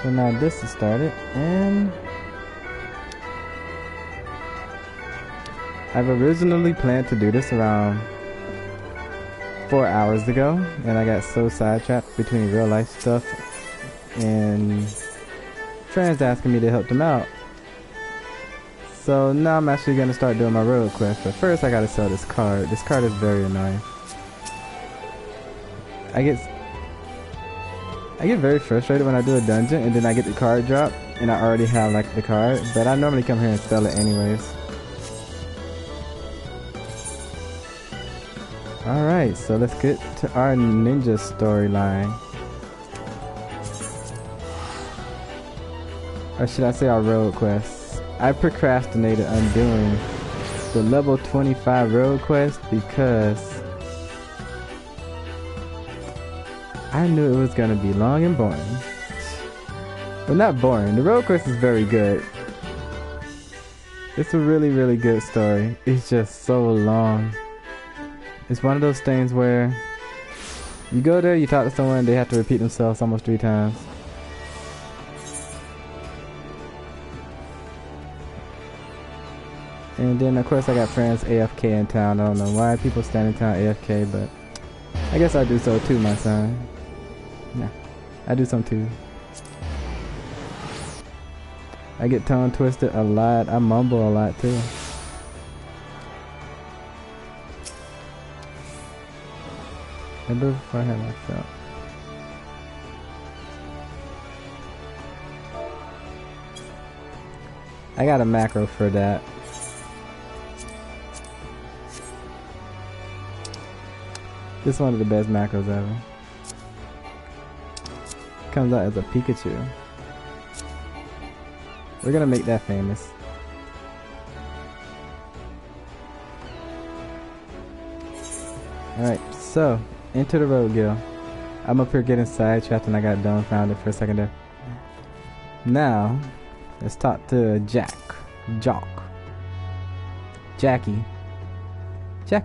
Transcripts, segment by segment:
So now this is started, and I've originally planned to do this around 4 hours ago, and I got so sidetracked between real life stuff and friends asking me to help them out. So now I'm actually gonna start doing my road quest, but first I gotta sell this card. This card is very annoying. I get very frustrated when I do a dungeon and then I get the card drop and I already have like the card, but I normally come here and sell it anyways. Alright, so let's get to our ninja storyline. Or should I say our road quest? I procrastinated on doing the level 25 road quest because I knew it was gonna be long and boring. Well, not boring. The road quest is very good. It's a really, really good story. It's just so long. It's one of those things where you go there, you talk to someone, they have to repeat themselves almost 3 times. And then of course I got friends AFK in town. I don't know why people stand in town AFK, but I guess I do so too, my son. Yeah, I do some too. I get tongue twisted a lot. I mumble a lot too. Remember before I had myself. I got a macro for that. This is one of the best macros ever. Comes out as a Pikachu. We're gonna make that famous. Alright, so into the road, Gil. I'm up here getting sidetracked and I got dumbfounded for a second there. Now, let's talk to Jackie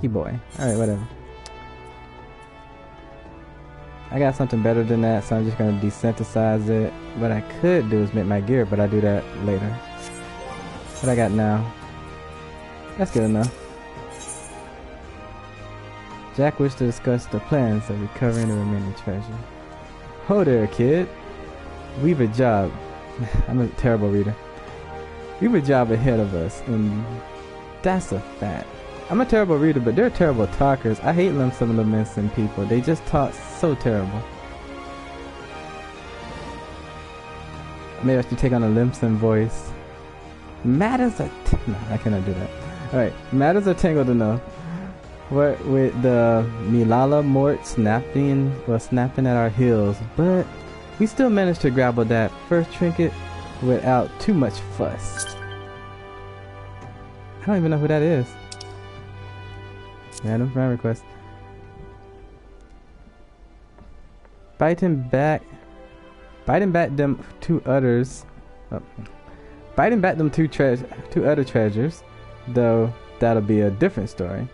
boy. Alright, whatever. I got something better than that, so I'm just gonna desynthesize it. What I could do is make my gear, but I do that later. What I got now? That's good enough. Jack wished to discuss the plans of recovering the remaining treasure. Ho there, kid. We've a job. I'm a terrible reader. We've a job ahead of us, and that's a fact. I'm a terrible reader, but they're terrible talkers. I hate some of the Limson people. They just talk so terrible. Maybe I should take on a Limson voice. Matters are... No, I cannot do that. Alright, matters are tangled enough. What with the Milala Mort snapping at our heels, but we still managed to grapple that first trinket without too much fuss. I don't even know who that is. Random friend request. Biting back them two others. Biting back them two other treasures, though that'll be a different story.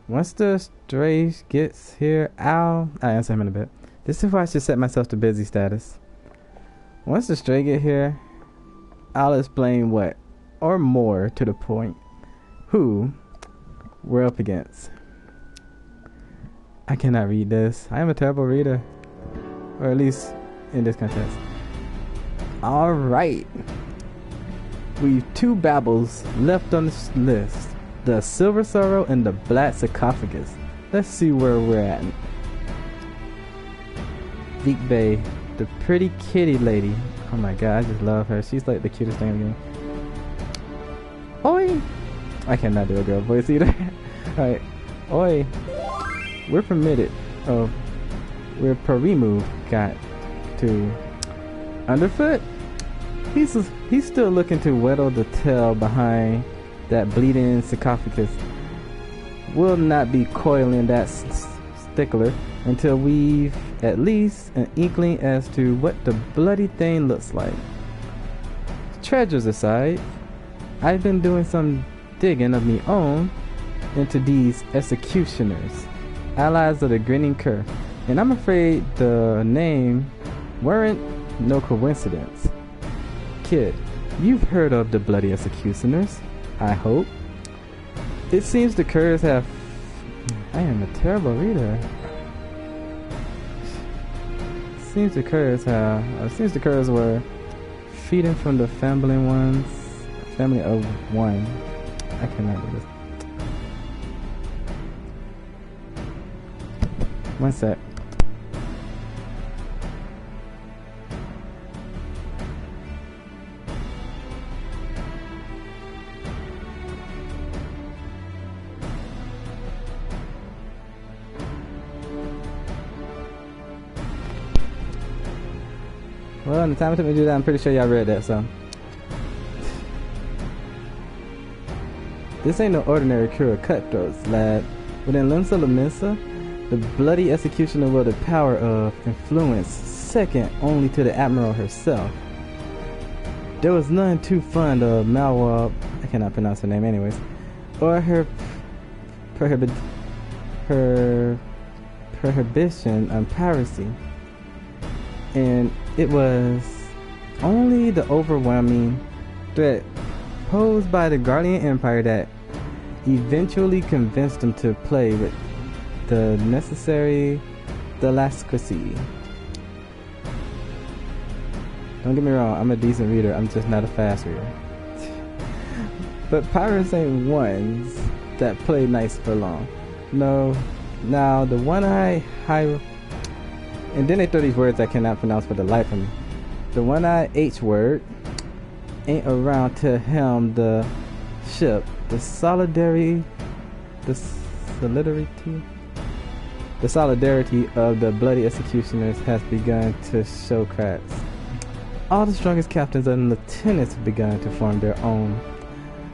Once the stray gets here, I'll answer him in a bit. This is why I should set myself to busy status. Once the stray get here, I'll explain what, or more to the point, who we're up against. I cannot read this. I am a terrible reader. Or at least in this contest. Alright. We've 2 babbles left on this list. The Silver Sorrow and the Black Sarcophagus. Let's see where we're at. Deep Bay, the pretty kitty lady. Oh my god, I just love her. She's like the cutest thing in the game. Oi! I cannot do a girl voice either. Alright. Oi! We're permitted. Oh. We're Parimu got to. Underfoot? He's still looking to whittle the tail behind that bleeding sarcophagus. We'll not be coiling that stickler until we've at least an inkling as to what the bloody thing looks like. Treasures aside, I've been doing some digging of me own into these executioners, allies of the Grinning Cur, and I'm afraid the name weren't no coincidence. Kid, you've heard of the Bloody Executioners, I hope. It seems the Curs have... I am a terrible reader. Seems the Curs were feeding from the family of one. I cannot do this. One sec. Well, in the time it took me to do that, I'm pretty sure y'all read that, so. This ain't no ordinary crew of cutthroats, lad. Within Limsa Lominsa, the Bloody Executioner with the power of influence second only to the Admiral herself. There was none too fond of Malwab, I cannot pronounce her name anyways, or her prohibition on piracy. And it was only the overwhelming threat posed by the Guardian Empire that eventually convinced them to play with the necessary Thalassocracy. Don't get me wrong, I'm a decent reader, I'm just not a fast reader. But pirates ain't ones that play nice for long. No, now the one-eye high... And then they throw these words I cannot pronounce for the life of me. The one-eye H word ain't around to helm the ship. The solidarity of the Bloody Executioners has begun to show cracks. All the strongest captains and lieutenants have begun to form their own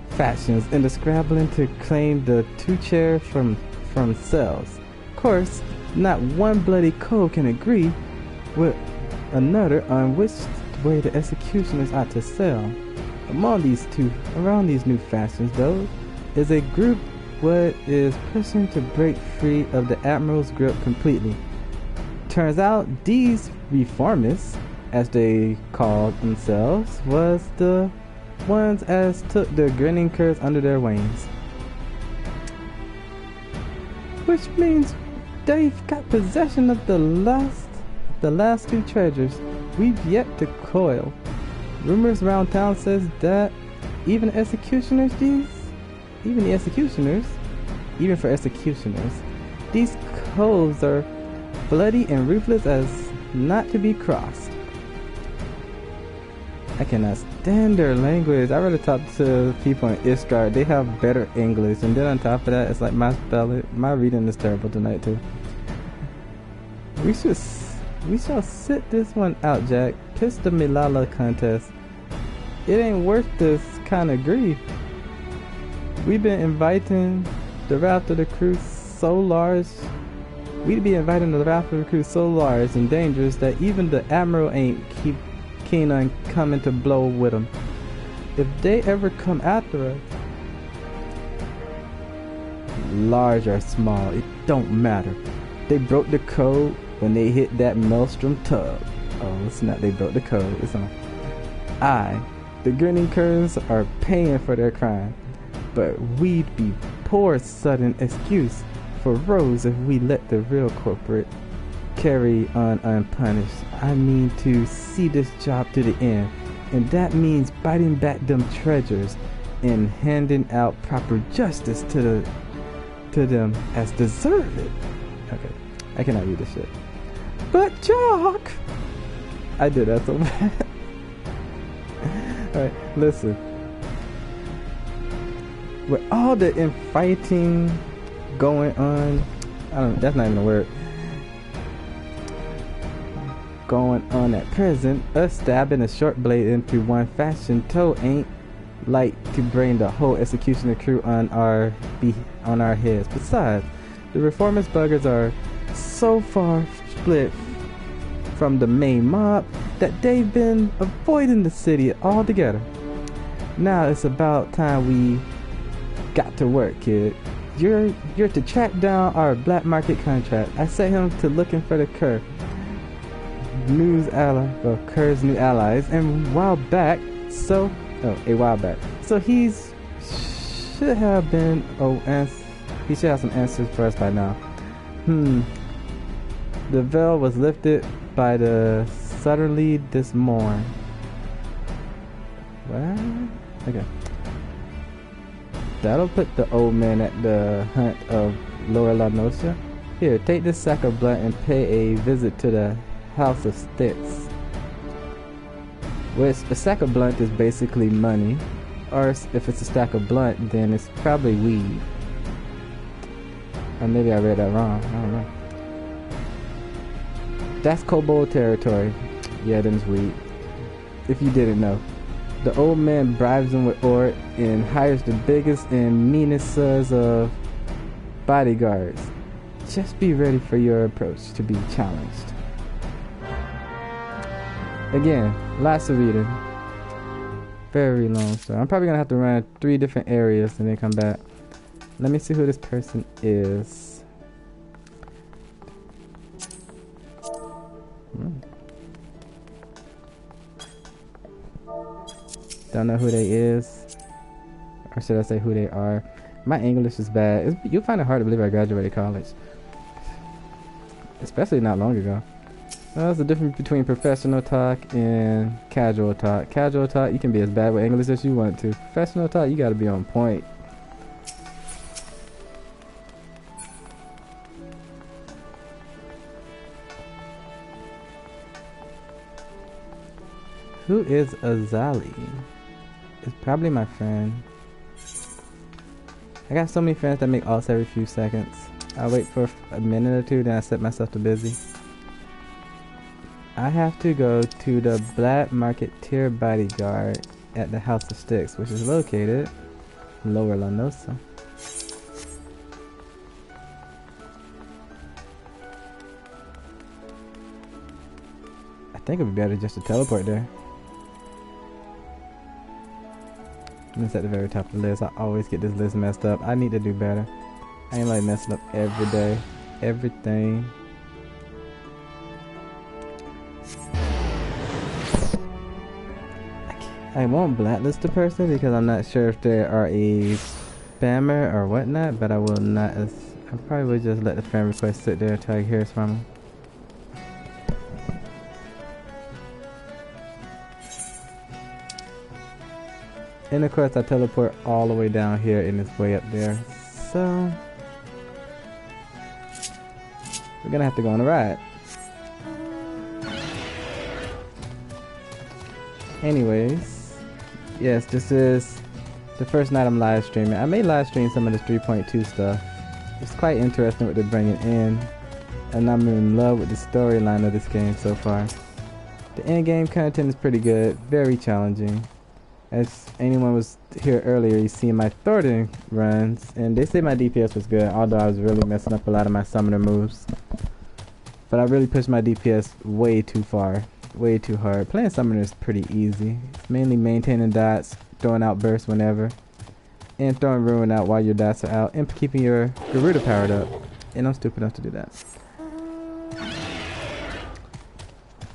factions in the scrabbling to claim the two chairs from themselves. Of course, not one bloody code can agree with another on which way the executioners ought to sail. Around these new factions, though, is a group what is pushing to break free of the Admiral's grip completely. Turns out these reformists, as they called themselves, was the ones as took the grinning Curs under their wings. Which means they've got possession of the last two treasures we've yet to coil. Rumors around town says that even for executioners, these codes are bloody and ruthless as not to be crossed. I cannot stand their language. I'd rather talk to people in Ishgard. They have better English, and then on top of that, it's like my reading is terrible tonight too. We shall sit this one out, Jack. Piss the Milala contest. It ain't worth this kind of grief. We've been inviting the raft of the crew so large. We'd be inviting the raft of the crew so large and dangerous that even the Admiral ain't keen on coming to blow with them. If they ever come after us, large or small, it don't matter. They broke the code when they hit that Maelstrom tub. Oh, it's not they broke the code, it's on. The grinning Curs are paying for their crime, but we'd be poor sudden excuse for Rose if we let the real culprit carry on unpunished. I mean to see this job to the end, and that means biting back them treasures and handing out proper justice to them as deserved. Okay, I cannot read this shit. But Jock, I did that so bad. Alright, listen. With all the infighting going on, that's not even a word. Going on at present, us stabbing a short blade into one faction toe ain't like to bring the whole executioner crew on our heads. Besides, the reformist buggers are so far split from the main mob that they've been avoiding the city altogether. Now it's about time we got to work, kid. You're to track down our black market contract. I set him to looking for the Cur. news ally, well, Kerr's new allies, and a while back, so he's should have been, he should have some answers for us by now. The veil was lifted by the suddenly this morn. What? Okay. That'll put the old man at the hunt of Lower La Nocia. Here, take this sack of blunt and pay a visit to the House of Sticks. Which, a sack of blunt is basically money. Or if it's a stack of blunt, then it's probably weed. Or maybe I read that wrong. I don't know. That's kobold territory. Yeah, then it's weed. If you didn't know. The old man bribes him with ore and hires the biggest and meanest sons of bodyguards. Just be ready for your approach to be challenged. Again, lots of reading. Very long story. I'm probably gonna have to run 3 different areas and then come back. Let me see who this person is. Don't know who they is, or should I say who they are. My English is bad. You'll find it hard to believe I graduated college, especially not long ago. Well, there's the difference between professional talk and casual talk. Casual talk, you can be as bad with English as you want to. Professional talk, you gotta be on point. Who is Azali? It's probably my friend. I got so many friends that make alts every few seconds. I wait for a minute or two, then I set myself to busy. I have to go to the Black Market Tier Bodyguard at the House of Sticks, which is located in Lower La Nocia. I think it would be better just to teleport there. It's at the very top of the list. I always get this list messed up. I need to do better. I ain't like messing up every day. Everything. I won't blacklist the person because I'm not sure if they are a spammer or whatnot, but I will not. I probably would just let the friend request sit there until I hear from them. And of course I teleport all the way down here and it's way up there. So we're gonna have to go on a ride. Anyways, yes, this is the first night I'm live streaming. I may live stream some of this 3.2 stuff. It's quite interesting what they're bringing in, and I'm in love with the storyline of this game so far. The in-game content is pretty good, very challenging. As anyone was here earlier, you see my Thornton runs, and they say my DPS was good, although I was really messing up a lot of my summoner moves. But I really pushed my DPS way too far, way too hard. Playing summoner is pretty easy. It's mainly maintaining dots, throwing out bursts whenever, and throwing ruin out while your dots are out, and keeping your Garuda powered up. And I'm stupid enough to do that.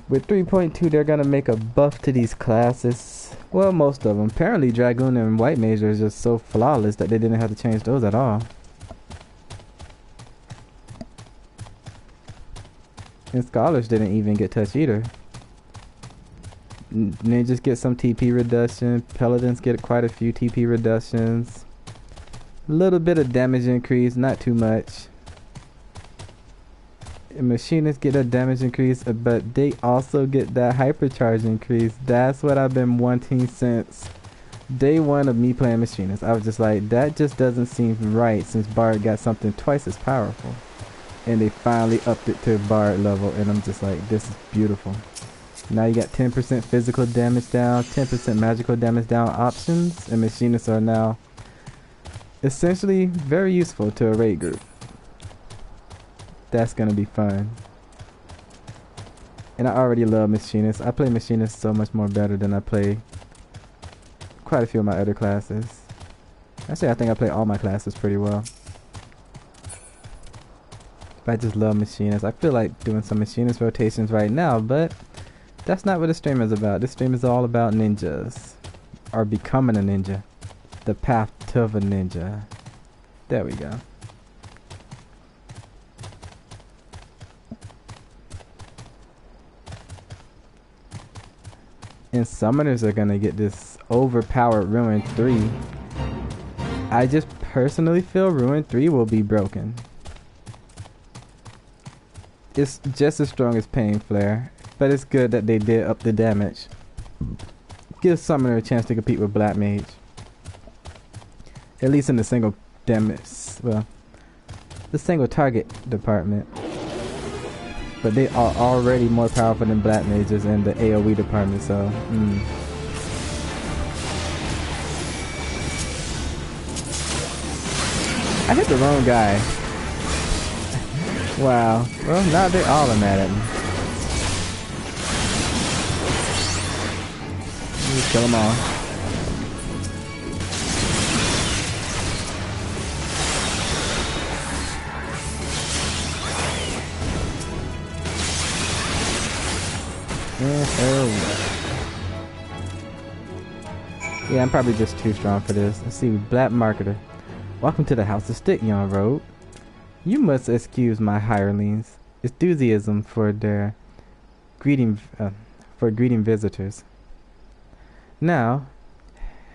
With 3.2, they're gonna make a buff to these classes. Well, most of them. Apparently, Dragoon and White Mage are just so flawless that they didn't have to change those at all. And Scholars didn't even get touched either. Ninjas get some TP reduction. Paladins get quite a few TP reductions. A little bit of damage increase, not too much. Machinists get a damage increase, but they also get that hypercharge increase. That's what I've been wanting since day one of me playing Machinists. I was just like, that just doesn't seem right since Bard got something twice as powerful. And they finally upped it to Bard level, and I'm just like, this is beautiful. Now you got 10% physical damage down, 10% magical damage down options, and Machinists are now essentially very useful to a raid group. That's gonna be fun. And I already love Machinists. I play Machinists so much more better than I play quite a few of my other classes. Actually, I think I play all my classes pretty well. But I just love machinists. I feel like doing some machinist rotations right now, but that's not what the stream is about. This stream is all about ninjas. Or becoming a ninja. The path to the ninja. There we go. And summoners are gonna get this overpowered Ruin 3. I just personally feel Ruin 3 will be broken. It's just as strong as Pain Flare, but it's good that they did up the damage. Give Summoner a chance to compete with Black Mage. At least in the single damage, well, the single target department. But they are already more powerful than Black Mages in the AoE department, so I hit the wrong guy. Wow. Well, now they all are mad at me. Let me kill them all. Yeah, I'm probably just too strong for this. Let's see, Black Marketer. Welcome to the House of Stick, young road. You must excuse my hirelings' enthusiasm for their greeting visitors. Now,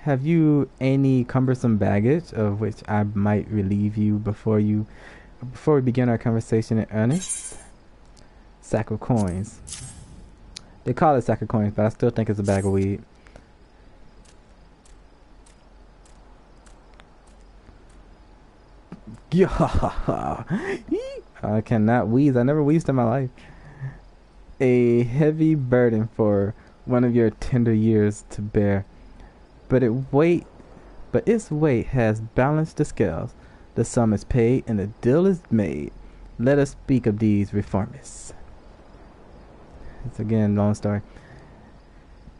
have you any cumbersome baggage of which I might relieve you before we begin our conversation in earnest? Sack of coins. They call it sack of coins, but I still think it's a bag of weed. I cannot wheeze. I never wheezed in my life. A heavy burden for one of your tender years to bear, but its weight has balanced the scales. The sum is paid and the deal is made. Let us speak of these reformists. It's again long story.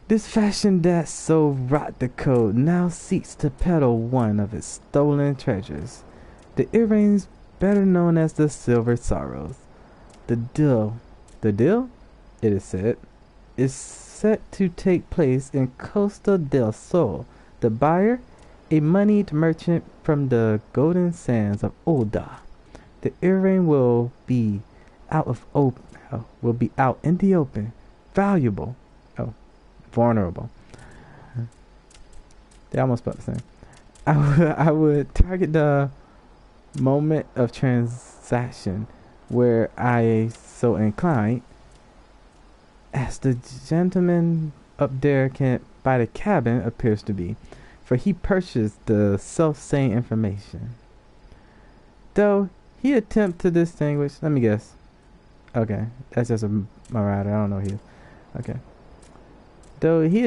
This fashion that so wrought the code now seeks to peddle one of its stolen treasures. The earrings, better known as the Silver Sorrows. The deal, it is said, is set to take place in Costa del Sol. The buyer, a moneyed merchant from the golden sands of Oda. The earring will be out in the open, vulnerable. They almost spelled the same. I would target the moment of transaction where I so inclined, as the gentleman up there by the cabin appears to be, for he purchased the self-same information. Though he attempt to distinguish, let me guess. Okay, that's just a marauder. I don't know who he is. Okay. Though he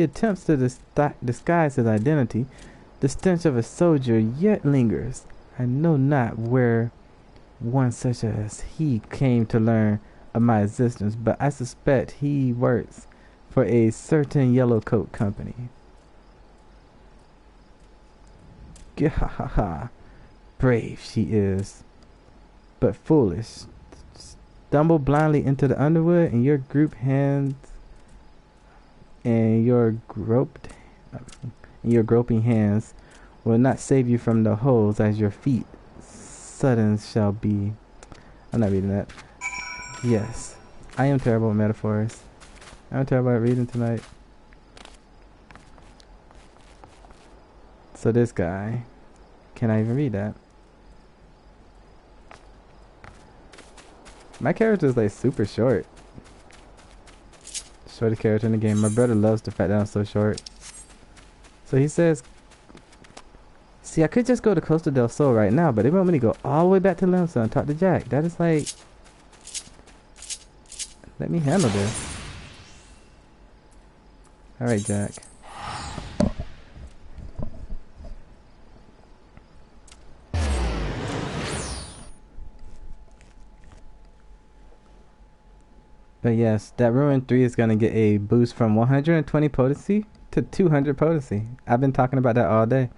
attempts to disguise his identity, the stench of a soldier yet lingers. I know not where one such as he came to learn of my existence, but I suspect he works for a certain yellow coat company. Gahaha. Brave she is, but foolish. Stumble blindly into the underwood, and your groping hands will not save you from the holes as your feet sudden shall be. I'm not reading that. Yes, I am terrible at metaphors. I'm terrible at reading tonight. So this guy, can I even read that? My character is like super short. Shortest character in the game. My brother loves the fact that I'm so short. So he says, see, I could just go to Costa del Sol right now, but they want me to go all the way back to Limestone and talk to Jack. That is like, let me handle this. Alright, Jack. But yes, that Ruin 3 is going to get a boost from 120 potency to 200 potency. I've been talking about that all day.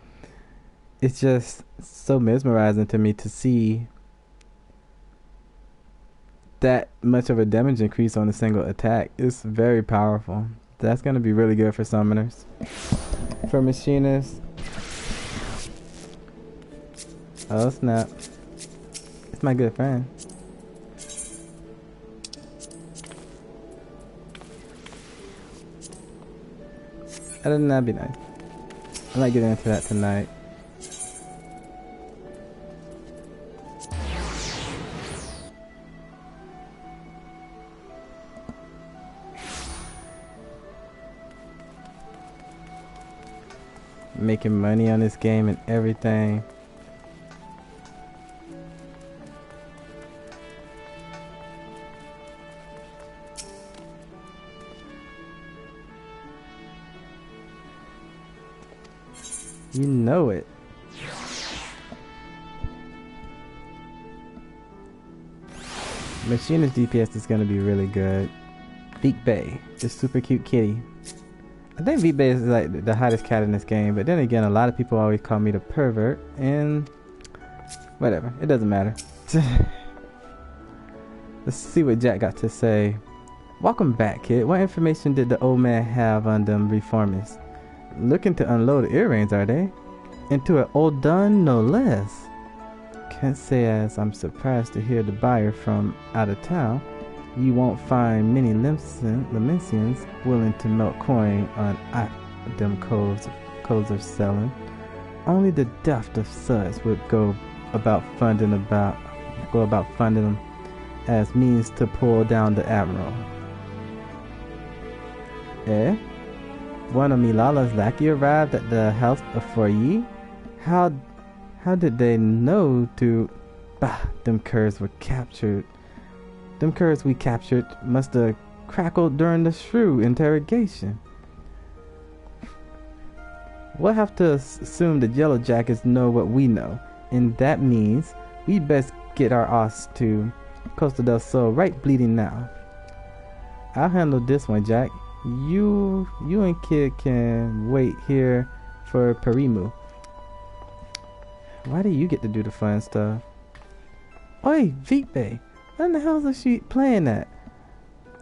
It's just so mesmerizing to me to see that much of a damage increase on a single attack. It's very powerful. That's gonna be really good for summoners. For machinists. Oh snap. It's my good friend. Other than that'd be nice. I might get into that tonight. Making money on this game and everything. You know it. Machinist DPS is gonna be really good. Beak Bay, this super cute kitty. I think Beak Bay is like the hottest cat in this game, but then again, a lot of people always call me the pervert, and whatever, it doesn't matter. Let's see what Jack got to say. Welcome back, kid. What information did the old man have on them reformists? Looking to unload the earrings, are they? Into an old dun, no less. Can't say as I'm surprised to hear the buyer from out of town. You won't find many Lemesians willing to melt coin on them codes of selling. Only the daft of suds would go about funding them as means to pull down the admiral. Eh? One of Milala's lackey arrived at the house before ye? How did they know to... Bah, them curs were captured. Them curs we captured must have crackled during the shrew interrogation. We'll have to assume the Yellow Jackets know what we know, and that means we best get our ass to Costa del Sol right bleeding now. I'll handle this one, Jack. You and Kid can wait here for Perimu. Why do you get to do the fun stuff? Oi, Vipe, when the hell is she playing at?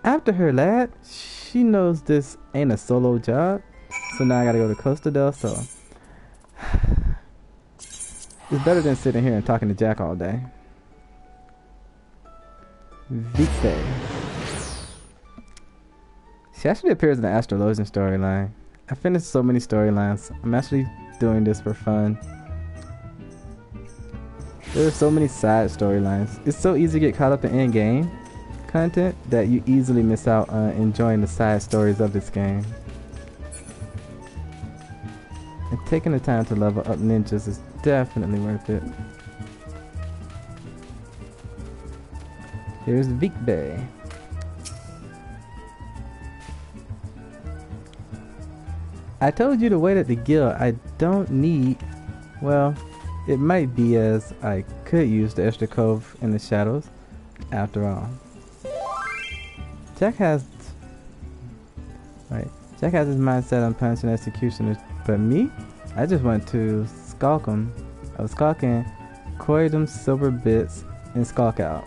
After her, lad. She knows this ain't a solo job, so now I gotta go to Costa del Sol. It's better than sitting here and talking to Jack all day. Vipe. She actually appears in the Astrologian storyline. I finished so many storylines. I'm actually doing this for fun. There are so many side storylines. It's so easy to get caught up in in-game content that you easily miss out on enjoying the side stories of this game. And taking the time to level up ninjas is definitely worth it. Here's Vic Bay. I told you to wait at the guild. I don't need... Well, it might be as I could use the extra cove in the shadows. After all. Jack has his mindset on punching executioners, but me? I just want to skulk them. I was skulking, coin them silver bits, and skulk out.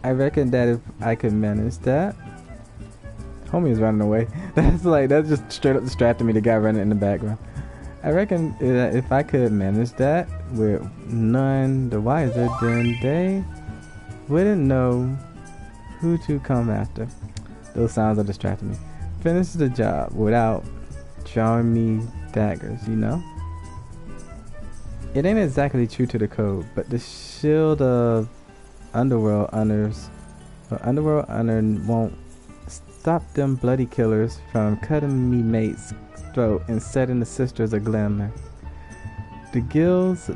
I reckon that if I could manage that... Homie is running away. That's just straight up distracting me, the guy running in the background. I reckon if I could manage that with none the wiser, then they wouldn't know who to come after. Those sounds are distracting me. Finish the job without drawing me daggers, you know? It ain't exactly true to the code, but the shield of Underworld honors, but Underworld honor won't stop them bloody killers from cutting me mate's throat and setting the sisters a glimmer. The guild's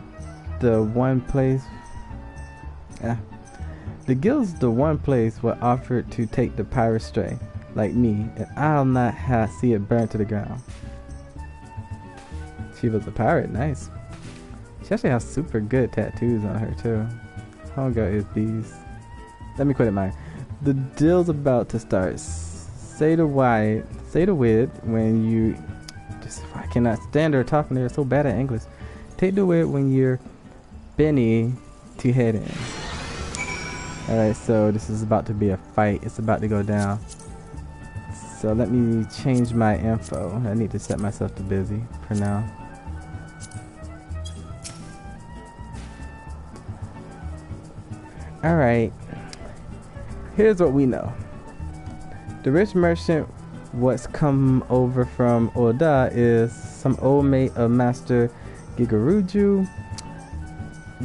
the one place where offered to take the pirate stray, like me, and I'll not see it burn to the ground. She was a pirate, nice. She actually has super good tattoos on her too. Hunger is these. Let me quit it mine. The deal's about to start. Say the word when you... I cannot stand her talking there, so bad at English. Take the word when you're Benny to head in. Alright, so this is about to be a fight. It's about to go down. So let me change my info. I need to set myself to busy for now. Alright. Here's what we know. The rich merchant what's come over from Oda is some old mate of Master Gigaruju.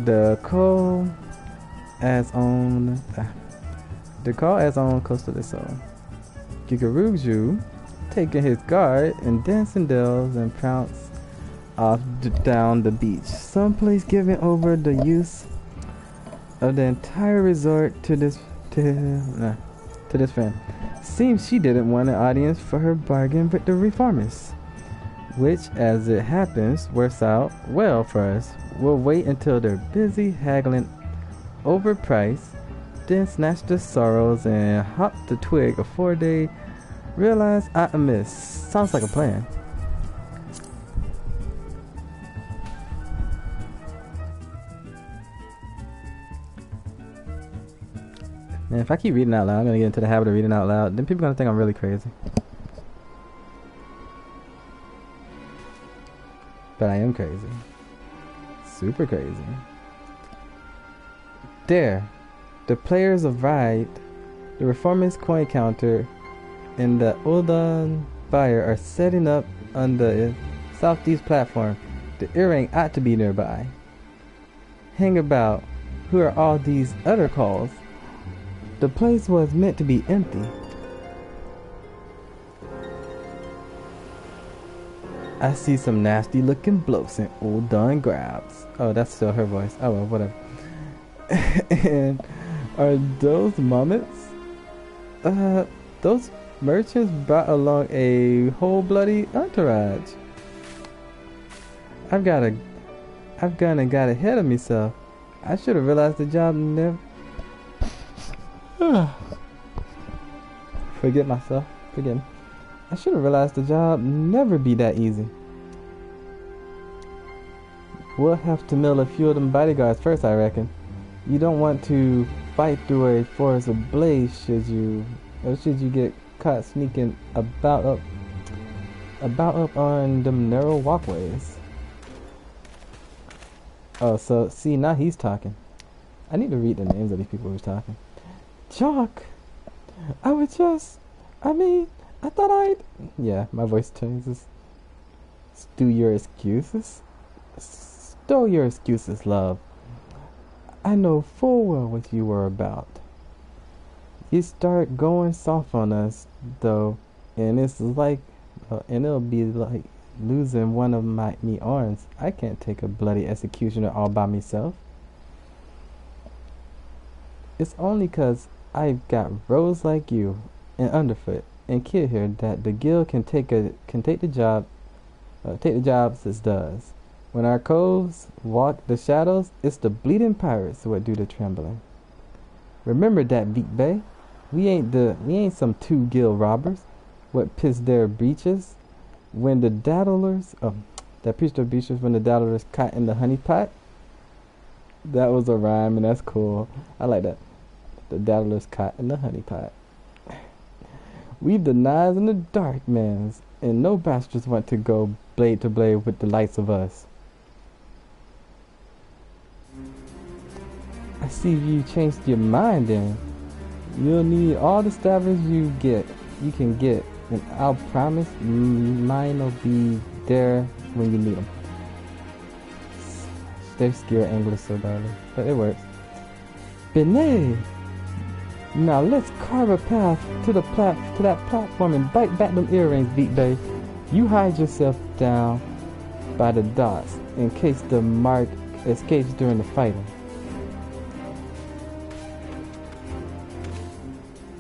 The call as on Coastal of Soul. Gigaruju taking his guard and dancing dells and prounce off down the beach, someplace giving over the use of the entire resort to this friend. Seems she didn't want an audience for her bargain with the reformers, which, as it happens, works out well for us. We'll wait until they're busy haggling over price, then snatch the sorrows and hop the twig before they realize I amiss. Sounds like a plan. Man, if I keep reading out loud, I'm gonna get into the habit of reading out loud. Then people are gonna think I'm really crazy. But I am crazy. Super crazy. There, the players of Ride, the reformist coin counter, and the Uldan buyer are setting up on the southeast platform. The earring ought to be nearby. Hang about. Who are all these other calls? The place was meant to be empty. I see some nasty looking blokes in Uldan grabs. Oh, that's still her voice. Oh well, whatever. And are those mummets? Those merchants brought along a whole bloody entourage. I've gone and got ahead of myself. I should have realized the job never. Forget myself. Forgive me. I should have realized the job never be that easy. We'll have to mill a few of them bodyguards first, I reckon. You don't want to fight through a forest ablaze should you get caught sneaking about up on them narrow walkways. Oh, so see, now he's talking. I need to read the names of these people who's talking. Jock, I thought I'd... Yeah, my voice changes. Stow your excuses, love. I know full well what you were about. You start going soft on us, though, and it's like... and it'll be like losing one of me arms. I can't take a bloody executioner all by myself. It's only 'cause I've got rows like you and Underfoot and Kid here that the guild can take the jobs it does. When our coves walk the shadows, it's the bleeding pirates what do the trembling. Remember that, Vic Bay. We ain't some two guild robbers what pissed their breeches when the daddlers when the daddlers caught in the honey pot. That was a rhyme and that's cool. I like that. The daddlers caught in the honey pot. We've the knives in the dark mans, and no bastards want to go blade to blade with the likes of us. I see you changed your mind then. You'll need all the stabbers you can get, and I'll promise mine'll be there when you need them. They're scared English so darling, but it works. Benet! Now let's carve a path to that platform and bite back them earrings, Beat Bay. You hide yourself down by the docks in case the mark escapes during the fighting.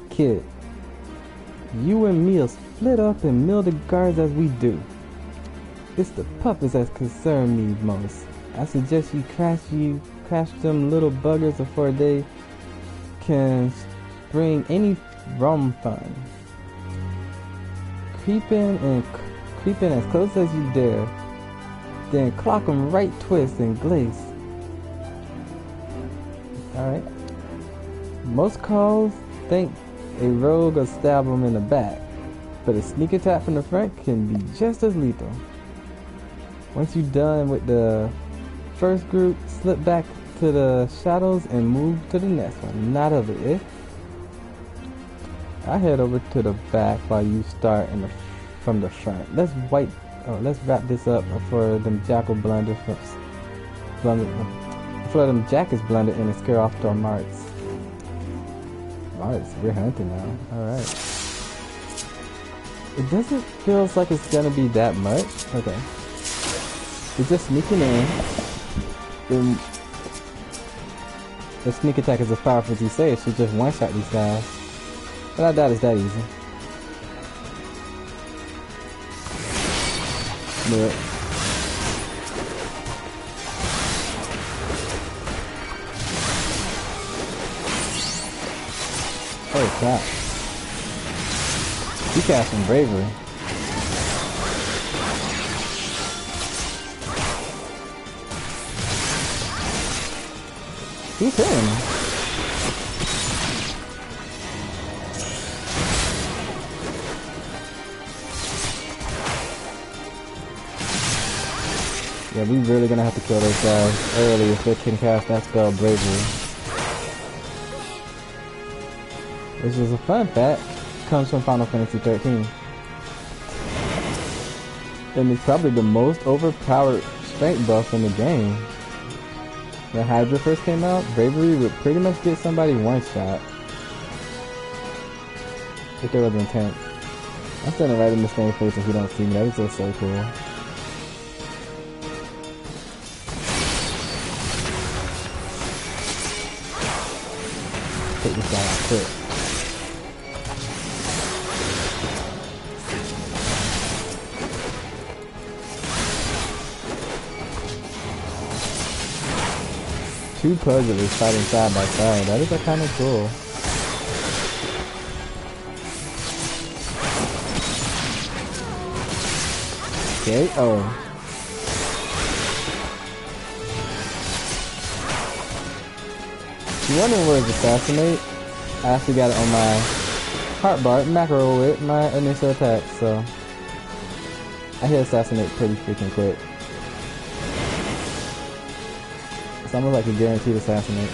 Kid, you and me'll split up and mill the guards as we do. It's the puppets that concern me most. I suggest you crash them little buggers before they can bring any rum fun. Creeping as close as you dare, then clock them right twist and glaze. Alright. Most calls think a rogue will stab them in the back, but a sneak attack from the front can be just as lethal. Once you're done with the first group, slip back to the shadows and move to the next one. Not of it, eh? I head over to the back while you start from the front. Let's wrap this up before them jackal blunders before them jackets blunder in and scare off the marks. Marks, we're hunting now. Alright. It doesn't feel like it's gonna be that much. Okay. We're just sneaking in. The sneak attack is as powerful as you say. It should just one-shot these guys. But I doubt it's that easy. But holy crap. He cast some bravery. Who's him? Yeah, we really gonna have to kill those guys early if they can cast that spell bravery. Which is a fun fact, comes from Final Fantasy 13. And it's probably the most overpowered strength buff in the game. When Hydra first came out, bravery would pretty much get somebody one shot. If there was intent. I'm standing right in the same place if you don't see me. That is just so cool. Take this guy out quick. Two puzzlers fighting side by side. That is kind of cool. Okay, oh. You wondering where it's assassinate? I actually got it on my heart bar, macro with my initial attack, so I hit assassinate pretty freaking quick. It's almost like a guaranteed assassinate.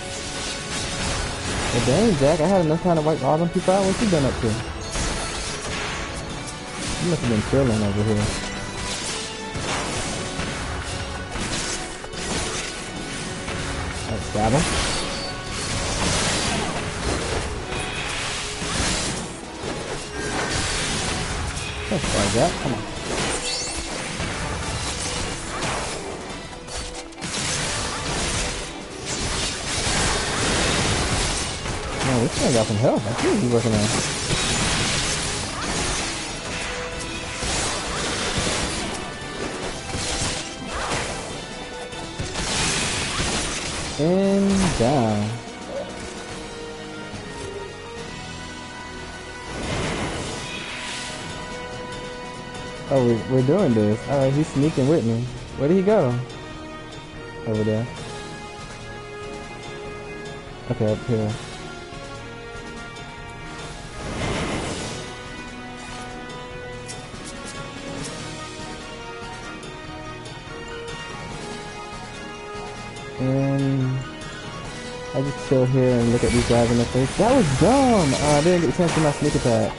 But dang, Jack, I had enough time to wipe all them people out. What you been up to? You must have been chilling over here. Let's grab him. Let's try Jack, come on. Man, this guy got some health. I think he's working on. And down. Oh, we're doing this. Alright, he's sneaking with me. Where did he go? Over there. Okay, up here. And I just chill here and look at these guys in the face. That was dumb! I didn't get a chance to my sneak attack.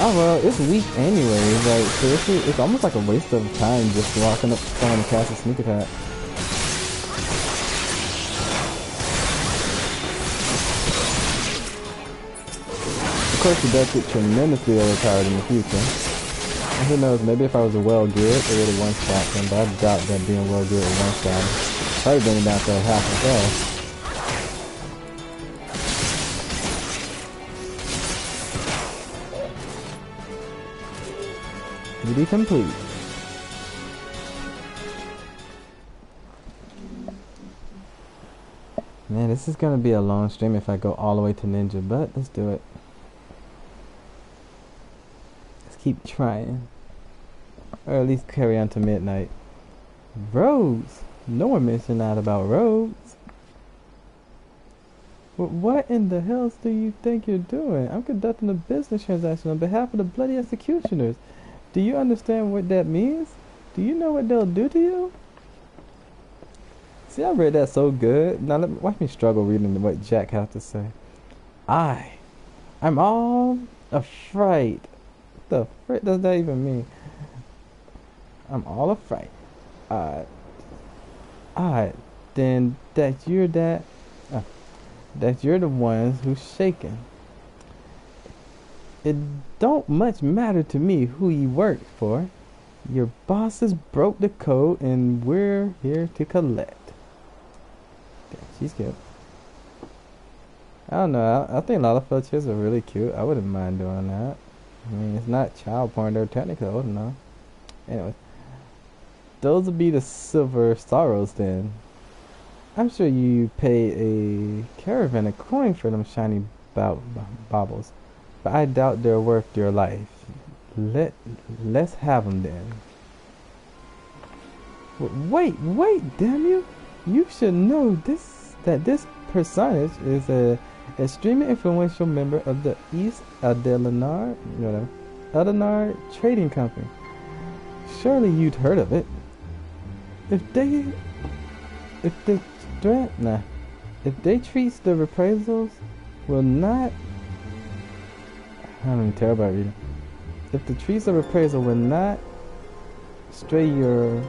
Oh well, it's weak anyway. Like, seriously, it's almost like a waste of time just walking up to someone and cast a sneak attack. Of course, it does get tremendously overpowered in the future. And who knows, maybe if I was a well geared, it would have one-shot him, but I doubt that being well geared would one-shot him. Probably bring him down to half his health. Duty complete. Man, this is gonna be a long stream if I go all the way to Ninja, but let's do it. Let's keep trying. Or at least carry on to midnight. Roads! No one mentioned that about roads. What in the hell do you think you're doing? I'm conducting a business transaction on behalf of the bloody executioners. Do you understand what that means? Do you know what they'll do to you? See, I read that so good. Now watch me struggle reading what Jack has to say. I'm all afraid. What the frick does that even mean? I'm all afraid. Then that you're the ones who's shaking. It don't much matter to me who you work for. Your bosses broke the code and we're here to collect. Damn, she's cute. I don't know, I think Lalafell chicks are really cute. I wouldn't mind doing that. I mean, it's not child porn, they're technically old enough. Anyway, those would be the Silver Sorrows then. I'm sure you paid a caravan a coin for them shiny baubles, but I doubt they're worth your life. Let's have them then. Wait, damn you! You should know that this personage is a extremely influential member of the East Adelanard Trading Company. Surely you'd heard of it. If they treat the reprisals will not. I'm even terrible at reading. If the trees of reprisal will not stay your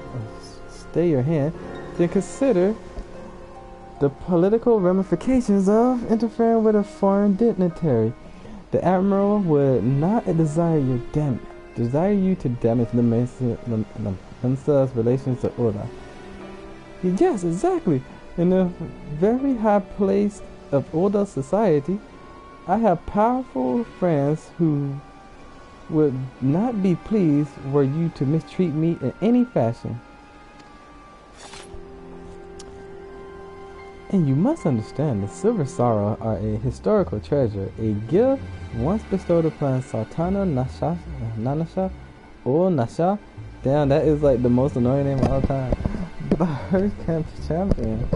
hand, then consider the political ramifications of interfering with a foreign dignitary. The admiral would not desire you to damage themselves relations to Oda. Yes, exactly. In a very high place of Oda society, I have powerful friends who would not be pleased were you to mistreat me in any fashion. And you must understand, the Silver Sorrow are a historical treasure, a gift once bestowed upon Sultana Nanasha or Nasha. Damn, that is like the most annoying name of all time. By her champion.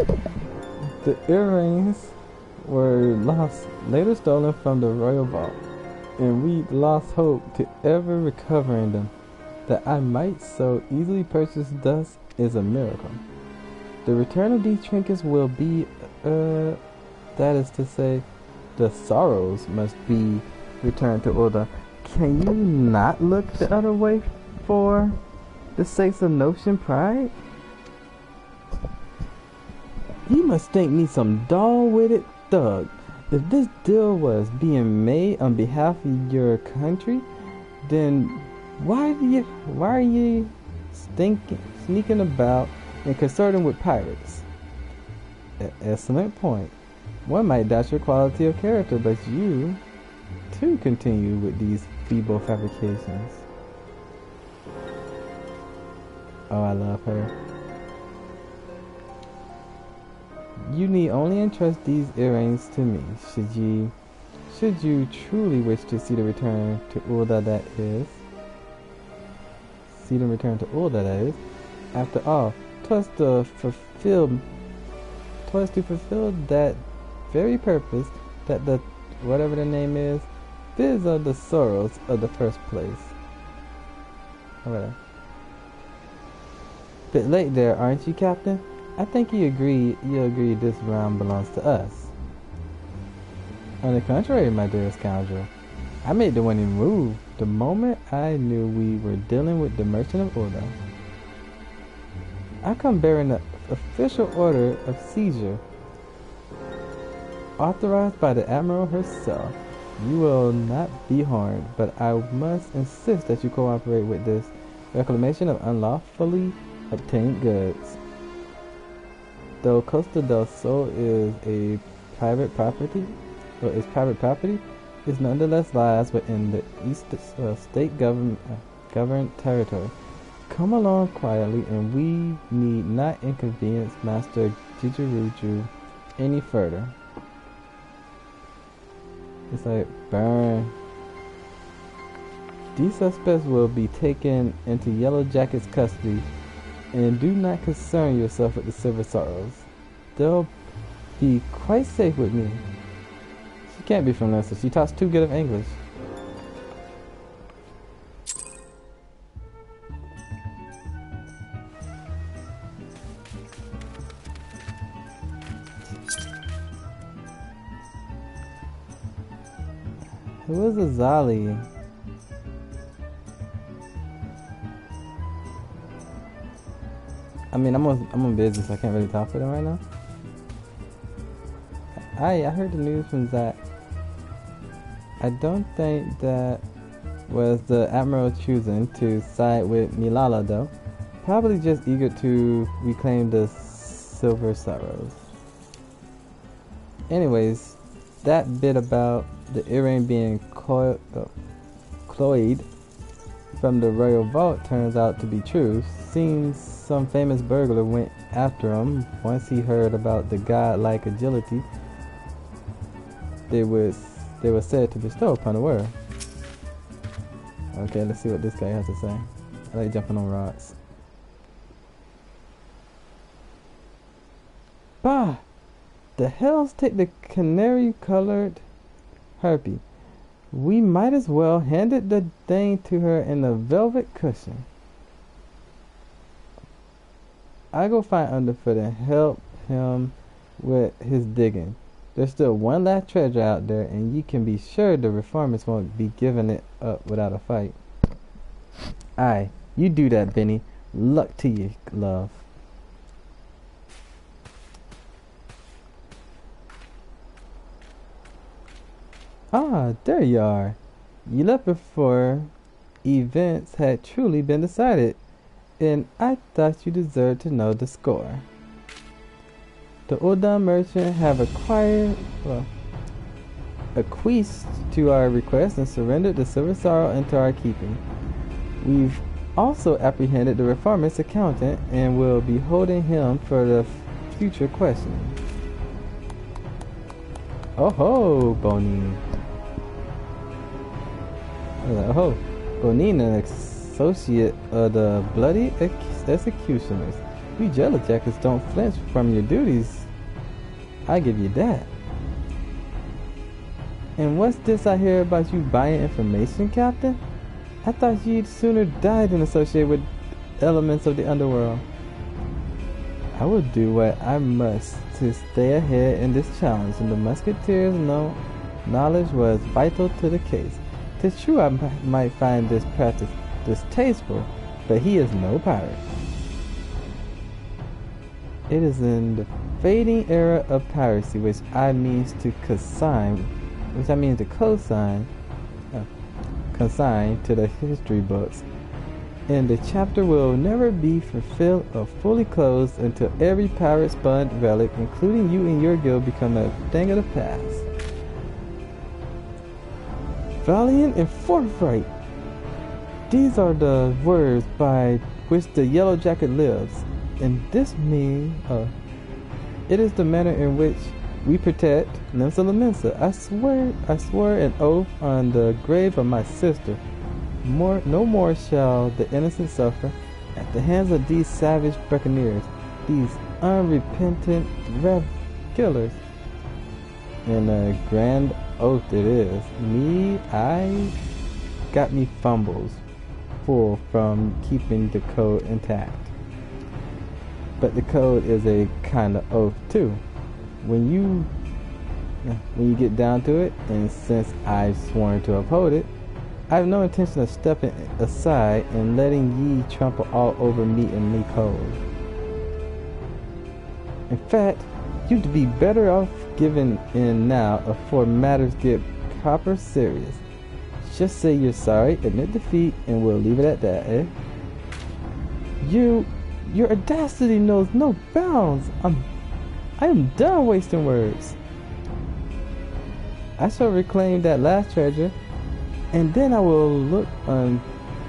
The earrings were later stolen from the royal vault, and we lost hope to ever recovering them. That I might so easily purchase thus is a miracle. The return of these trinkets will be, that is to say, the sorrows must be returned to Oda. Can you not look the other way for the sake of Notion pride? You must think me some dull-witted thug. If this deal was being made on behalf of your country, then why are you sneaking about and consorting with pirates? Excellent point. One might doubt your quality of character, but you too continue with these feeble fabrications. Oh, I love her. You need only entrust these earrings to me, should you truly wish to see the return to Ulda that is. After all, 'twas to fulfill that very purpose that the whatever the name is, these are the sorrows of the first place. Alright. Bit late there, aren't you, Captain? I think you agree this round belongs to us. On the contrary, my dear scoundrel, I made the winning move the moment I knew we were dealing with the Merchant of Oda. I come bearing the official order of seizure, authorized by the Admiral herself. You will not be harmed, but I must insist that you cooperate with this reclamation of unlawfully obtained goods. Though Costa del Sol is private property, it nonetheless lies within the state governed territory. Come along quietly, and we need not inconvenience Master Jijiruju any further. It's like, burn. These suspects will be taken into Yellow Jacket's custody, and do not concern yourself with the Silver Sorrows. They'll be quite safe with me. can't be from Lissa. She talks too good of English. Who is Azali? I mean, I'm on business. I can't really talk to them right now. I heard the news from Zach. I don't think that was the Admiral choosing to side with Milala though. Probably just eager to reclaim the Silver Sorrows. Anyways, that bit about the earring being cloyed from the Royal Vault turns out to be true. Seems some famous burglar went after him once he heard about the godlike agility they were said to bestow upon the world. Okay, let's see what this guy has to say. I like jumping on rocks. Bah! The hells take the canary-colored harpy. We might as well hand it the thing to her in a velvet cushion. I go find Underfoot and help him with his digging. There's still one last treasure out there, and you can be sure the reformers won't be giving it up without a fight. Aye, you do that, Benny. Luck to you, love. Ah, there you are. You left before events had truly been decided, and I thought you deserved to know the score. The Odam merchant have acquiesced to our request and surrendered the Silver Sorrow into our keeping. We've also apprehended the reformist accountant and will be holding him for the future questioning. Oh ho, Bonin. Oh, Bonin, an associate of the bloody executioners. We Jelly Jackets don't flinch from your duties. I give you that. And what's this I hear about you buying information, Captain? I thought you'd sooner die than associate with elements of the underworld. I will do what I must to stay ahead in this challenge, and the Musketeers' knowledge was vital to the case. 'Tis true I might find this practice distasteful, but he is no pirate. It is in the fading era of piracy which I mean to consign to the history books, and the chapter will never be fulfilled or fully closed until every pirate spawned relic, including you and your guild, become a thing of the past. Valiant and forthright. These are the words by which the Yellow Jacket lives. And this means, it is the manner in which we protect Limsa Lominsa. I swear an oath on the grave of my sister. No more shall the innocent suffer at the hands of these savage buccaneers, these unrepentant killers. And a grand oath it is. I got me fumbles full from keeping the code intact. But the code is a kind of oath too. When you get down to it, and since I've sworn to uphold it, I have no intention of stepping aside and letting ye trample all over me and me code. In fact, you'd be better off giving in now before matters get proper serious. Just say you're sorry, admit defeat, and we'll leave it at that, eh? Your audacity knows no bounds. I am done wasting words. I shall reclaim that last treasure, and then I will look on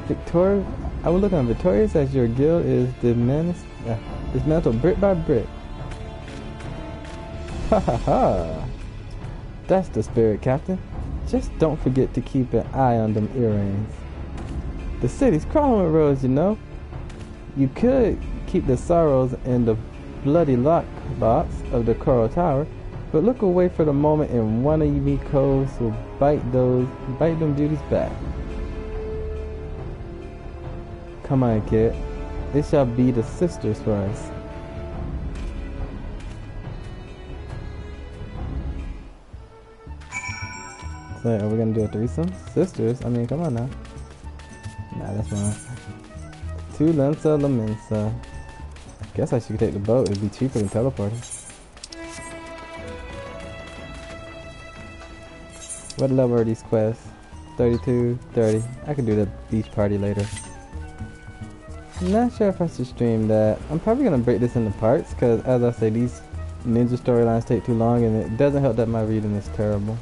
victorious as your guild is dismantled brick by brick. Ha ha ha! That's the spirit, Captain. Just don't forget to keep an eye on them earrings. The city's crawling with roads, you know. You could keep the sorrows in the bloody lockbox of the Coral Tower, But look away for the moment and one of me coves will bite them duties back. Come on, kid. They shall be the sisters for us. So, are we gonna do a threesome? Sisters? I mean, come on now. Nah, that's wrong. Two Lensa Lamensa. Guess I should take the boat. It'd be cheaper than teleporting. What level are these quests? 32, 30. I could do the beach party later. I'm not sure if I should stream that. I'm probably gonna break this into parts because, as I say, these ninja storylines take too long and it doesn't help that my reading is terrible.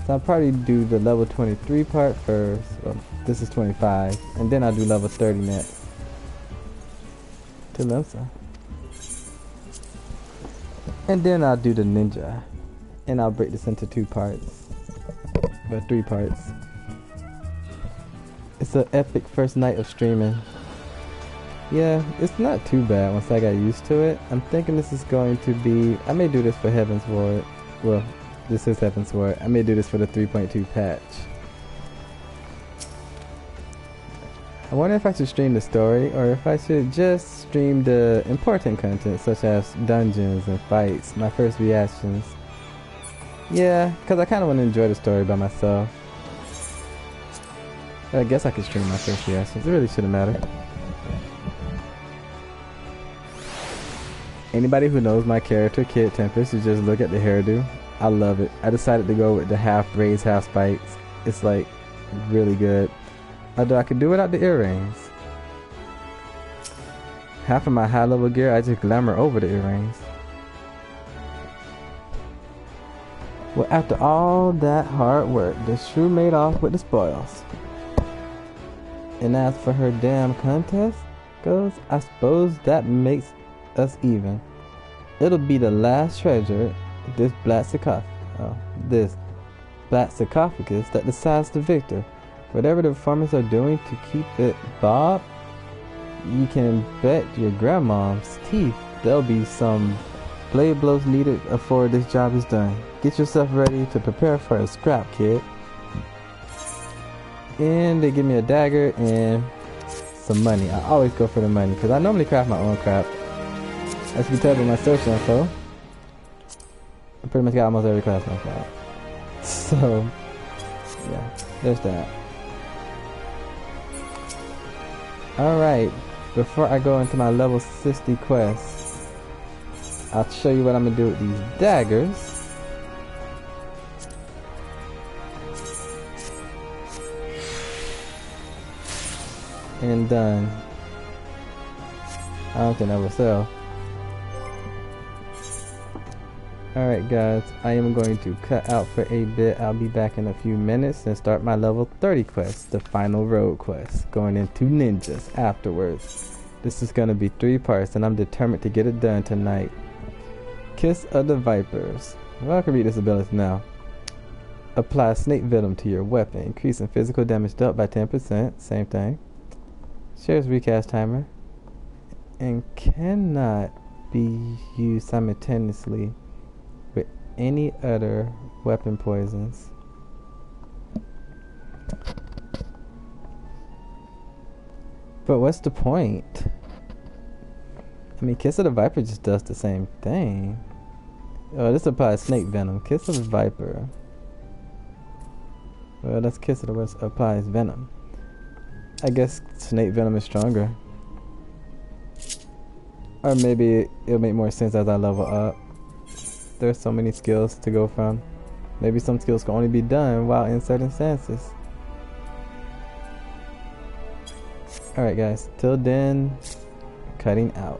So I'll probably do the level 23 part first. Well, this is 25. And then I'll do level 30 next. To Lemsa. And then I'll do the ninja. And I'll break this into 2 parts. Or 3 parts. It's an epic first night of streaming. Yeah, it's not too bad once I got used to it. I'm thinking this is going to be... I may do this for Heavensward. Well, this is Heavensward. I may do this for the 3.2 patch. I wonder if I should stream the story or if I should just stream the important content such as dungeons and fights, my first reactions. Yeah, because I kind of want to enjoy the story by myself. I guess I could stream my first reactions. It really shouldn't matter. Anybody who knows my character, Kid Tempest, should just look at the hairdo. I love it. I decided to go with the half braids, half spikes. It's like really good. Although I could do without the earrings. Half of my high level gear, I just glamour over the earrings. Well, after all that hard work, the shrew made off with the spoils. And as for her damn contest goes, I suppose that makes us even. It'll be the last treasure, this black sarcophagus that decides the victor. Whatever the performers are doing to keep it bob, you can bet your grandmom's teeth there'll be some blade blows needed before this job is done. Get yourself ready to prepare for a scrap, kid. And they give me a dagger and some money. I always go for the money because I normally craft my own crap. As you can tell by my search info, I pretty much got almost every class known for. So, yeah, there's that. Alright, before I go into my level 60 quest, I'll show you what I'm going to do with these daggers. And done. I don't think that will sell. Alright guys, I am going to cut out for a bit. I'll be back in a few minutes and start my level 30 quest, the final road quest, going into ninjas afterwards. This is going to be 3 parts and I'm determined to get it done tonight. Kiss of the Vipers. Well, I can read this ability now. Apply snake venom to your weapon, increasing physical damage dealt by 10%, same thing. Shares recast timer. And cannot be used simultaneously with any other weapon poisons. But what's the point? I mean, Kiss of the Viper just does the same thing. Oh, this applies snake venom. Kiss of the Viper. Well, that's Kiss of the West applies venom. I guess snake venom is stronger. Or maybe it'll make more sense as I level up. There's so many skills to go from. Maybe some skills can only be done while in certain stances. Alright guys, till then, cutting out.